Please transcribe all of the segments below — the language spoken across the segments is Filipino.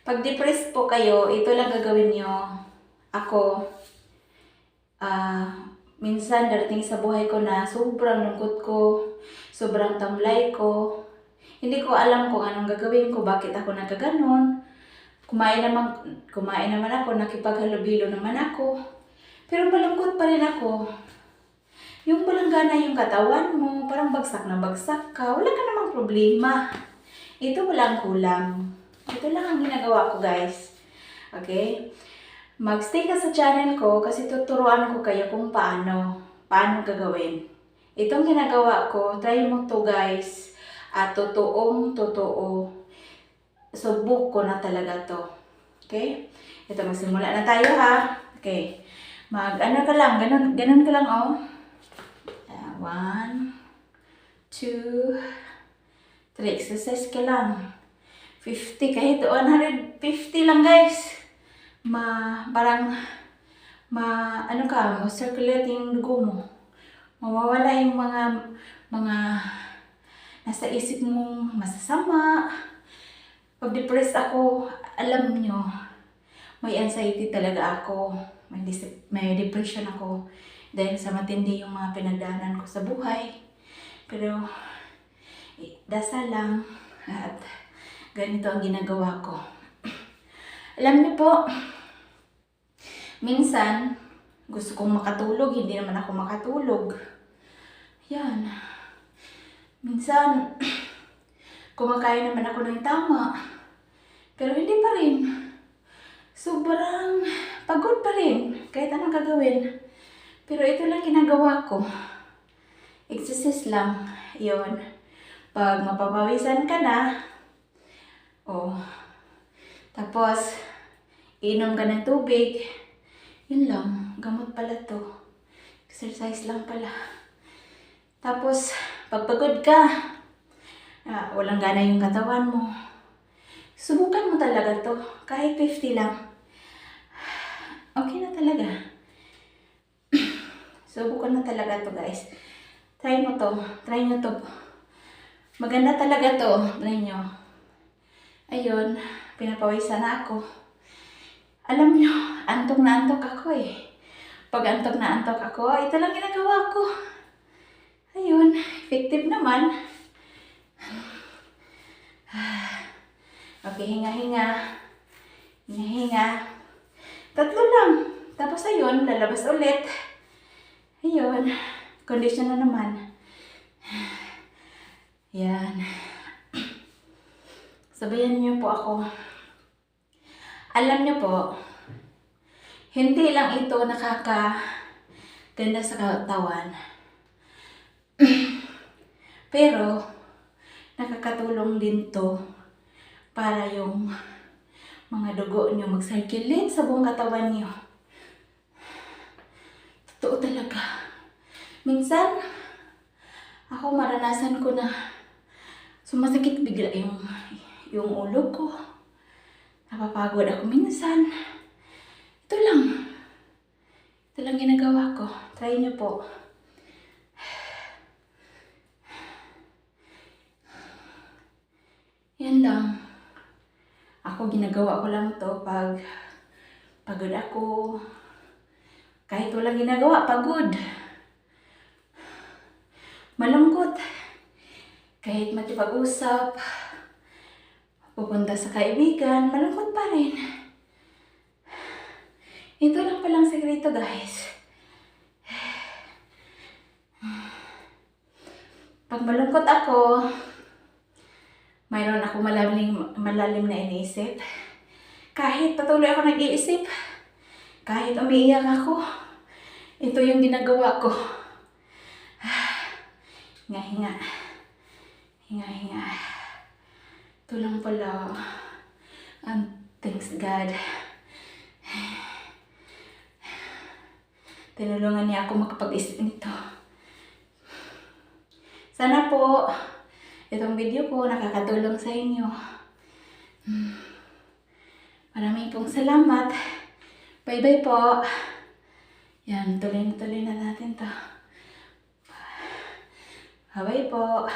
Pag depressed po kayo, ito lang gagawin nyo. Ako, minsan darating sa buhay ko na sobrang lungkot ko, sobrang tamlay ko. Hindi ko alam kung anong gagawin ko, bakit ako nagkaganon. Kumain naman ako, nakipaghalubilo naman ako. Pero malungkot pa rin ako. Yung balanggana yung katawan mo, parang bagsak na bagsak ka, wala ka namang problema. Ito walang kulang. Ito lang ang ginagawa ko, guys. Okay? Mag-stay ka sa channel ko kasi tuturuan ko kayo kung paano gagawin. Itong ginagawa ko, try mo to, guys. At totoo. Subok ko na talaga to. Okay? Ito, magsimula na tayo, ha? Okay. Ano ka lang, ganun ka lang, oh. 1, 2, 3. Exercise ka lang. 50, kahit 150 lang, guys. Circulate yung dugo mo. Mawawala yung mga nasa isip mong masasama. Pag depressed ako, alam nyo, may anxiety talaga ako. May depression ako. Dahil sa matindi yung mga pinagdaanan ko sa buhay. Pero, dasal lang. At ganito ang ginagawa ko. Alam niyo po, minsan, gusto kong makatulog, hindi naman ako makatulog. Yan. Minsan, kumakain naman ako ng tama. Pero hindi pa rin. Sobrang pagod pa rin, kahit anong gagawin. Pero ito lang ginagawa ko. Exercise lang. Yun. Pag mapapawisan ka na, tapos, inom ka ng tubig. Yun lang. Gamot pala to. Exercise lang pala. Tapos, pagpagod ka, walang gana yung katawan mo. Subukan mo talaga to. Kahit 50 lang. Okay na talaga. Subukan na talaga to, guys. Try mo to. Try nyo to. Maganda talaga to. Try nyo. Ayun. Pinapawisan na ako. Alam nyo, antok na antok ako eh. Pag antok na antok ako, ito lang ginagawa ko. Ayun, effective naman. Okay, hinga-hinga. Hinga-hinga. 3 lang. Tapos ayun, lalabas ulit. Ayun, condition na naman. Yan. Sabayan niyo po ako. Alam niyo po, hindi lang ito nakakaganda sa katawan. Pero, nakakatulong din to para yung mga dugo niyo mag-circulate sa buong katawan niyo. Totoo talaga. Minsan, ako maranasan ko na sumasakit bigla yung ulo ko. Napapagod ako minsan. Ito lang. Ito lang ginagawa ko. Try nyo po. Yan lang. Ako ginagawa ko lang to pag pagod ako. Kahit walang ginagawa, pagod. Malungkot. Kahit makipag-usap, pupunta sa kaibigan, malungkot pa rin. Ito lang palang sekreto, guys. Pag malungkot ako, mayroon ako malalim na iniisip. Kahit patuloy ako nag-iisip, kahit umiiyak ako, ito yung ginagawa ko. Hinga-hinga. Hinga-hinga. Ito lang pala. Thanks God. Tinulungan niya ako makapag-isip nito. Sana po, itong video ko nakakatulong sa inyo. Maraming pong salamat. Bye-bye po. Yan, tuloy na natin to. Bye-bye po.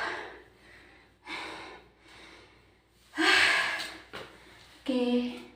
Okay. Okay.